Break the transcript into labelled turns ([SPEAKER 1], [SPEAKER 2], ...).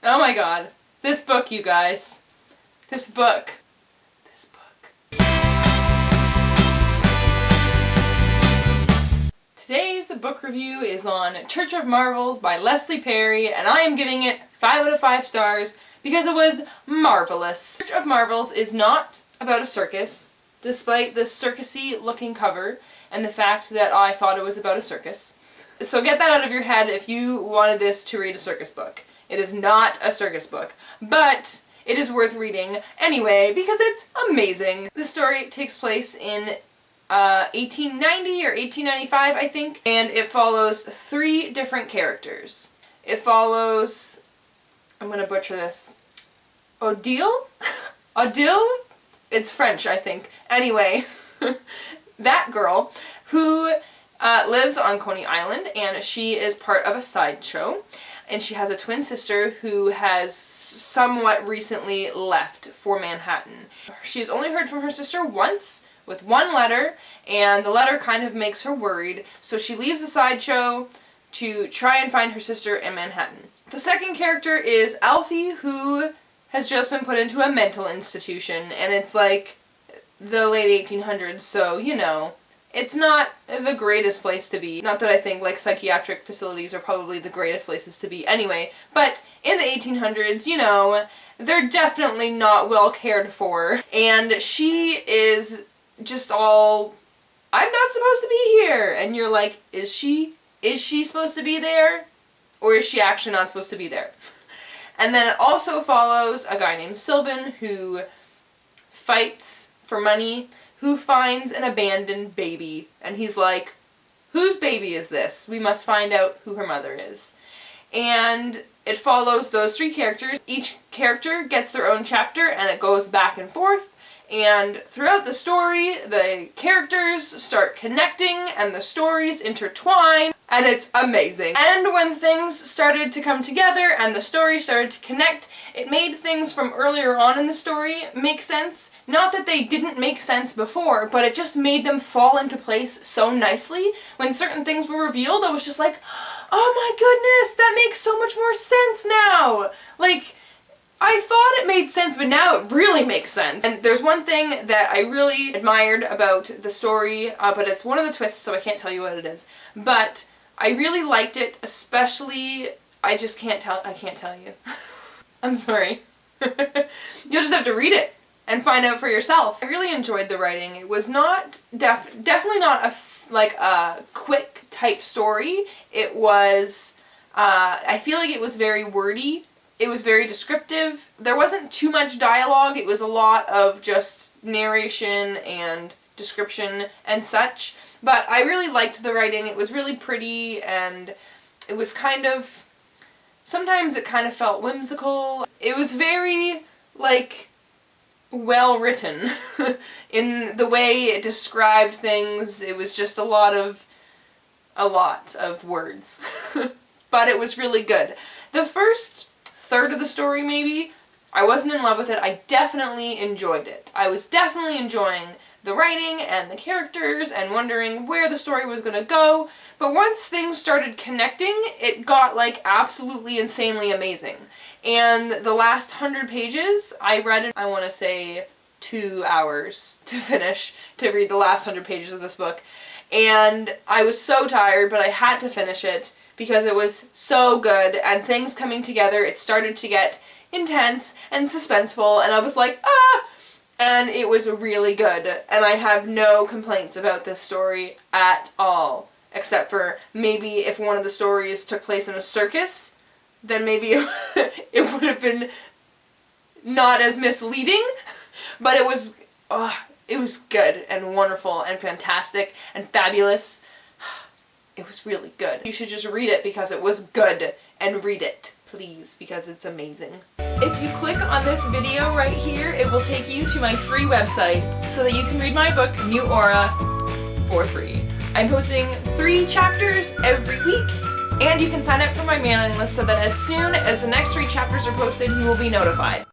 [SPEAKER 1] Oh my god. This book, you guys. This book. This book. Today's book review is on Church of Marvels by Lesley Perry, and I am giving it 5 out of 5 stars because it was marvelous. Church of Marvels is not about a circus, despite the circusy looking cover and the fact that I thought it was about a circus. So get that out of your head if you wanted this to read a circus book. It is not a circus book, but it is worth reading anyway because it's amazing. The story takes place in 1890 or 1895, I think, and it follows 3 different characters. It follows, I'm gonna butcher this, Odile? Odile? It's French, I think. Anyway, that girl who lives on Coney Island, and she is part of a sideshow, and she has a twin sister who has somewhat recently left for Manhattan. She has only heard from her sister once, with 1 letter, and the letter kind of makes her worried, so she leaves the sideshow to try and find her sister in Manhattan. The second character is Alfie, who has just been put into a mental institution, and it's like the late 1800s, so, you know, it's not the greatest place to be. Not that I think, like, psychiatric facilities are probably the greatest places to be anyway, but in the 1800s, you know, they're definitely not well cared for, and she is just all, I'm not supposed to be here, and you're like, is she? Is she supposed to be there? Or is she actually not supposed to be there? And then it also follows a guy named Sylvan who fights for money, who finds an abandoned baby, and he's like, whose baby is this? We must find out who her mother is. And it follows those 3 characters. Each character gets their own chapter, and it goes back and forth. And throughout the story, the characters start connecting and the stories intertwine, and it's amazing. And when things started to come together and the story started to connect, it made things from earlier on in the story make sense. Not that they didn't make sense before, but it just made them fall into place so nicely. When certain things were revealed, I was just like, oh my goodness, that makes so much more sense now! Like, I thought it made sense, but now it really makes sense. And there's one thing that I really admired about the story, but it's one of the twists, so I can't tell you what it is. But I really liked it, especially, I can't tell you. I'm sorry. You'll just have to read it and find out for yourself. I really enjoyed the writing. It was not, definitely not a quick type story. It was, I feel like it was very wordy. It was very descriptive. There wasn't too much dialogue. It was a lot of just narration and description and such. But I really liked the writing. It was really pretty, and it was kind of, sometimes it kind of felt whimsical. It was very, like, well written in the way it described things. It was just a lot of words. But it was really good. The first third of the story, maybe, I wasn't in love with it. I definitely enjoyed it. I was definitely enjoying the writing and the characters and wondering where the story was going to go, but once things started connecting, it got, like, absolutely insanely amazing. And the last 100 pages, I read it, I want to say 2 hours to finish, to read the last 100 pages of this book, and I was so tired, but I had to finish it because it was so good, and things coming together, it started to get intense and suspenseful, and I was like, ah! And it was really good, and I have no complaints about this story at all, except for maybe if one of the stories took place in a circus, then maybe it would have been not as misleading, but it was good and wonderful and fantastic and fabulous. It was really good. You should just read it because it was good, and read it, please, because it's amazing. If you click on this video right here, it will take you to my free website so that you can read my book, New Aura, for free. I'm posting 3 chapters every week, and you can sign up for my mailing list so that as soon as the next 3 chapters are posted, you will be notified.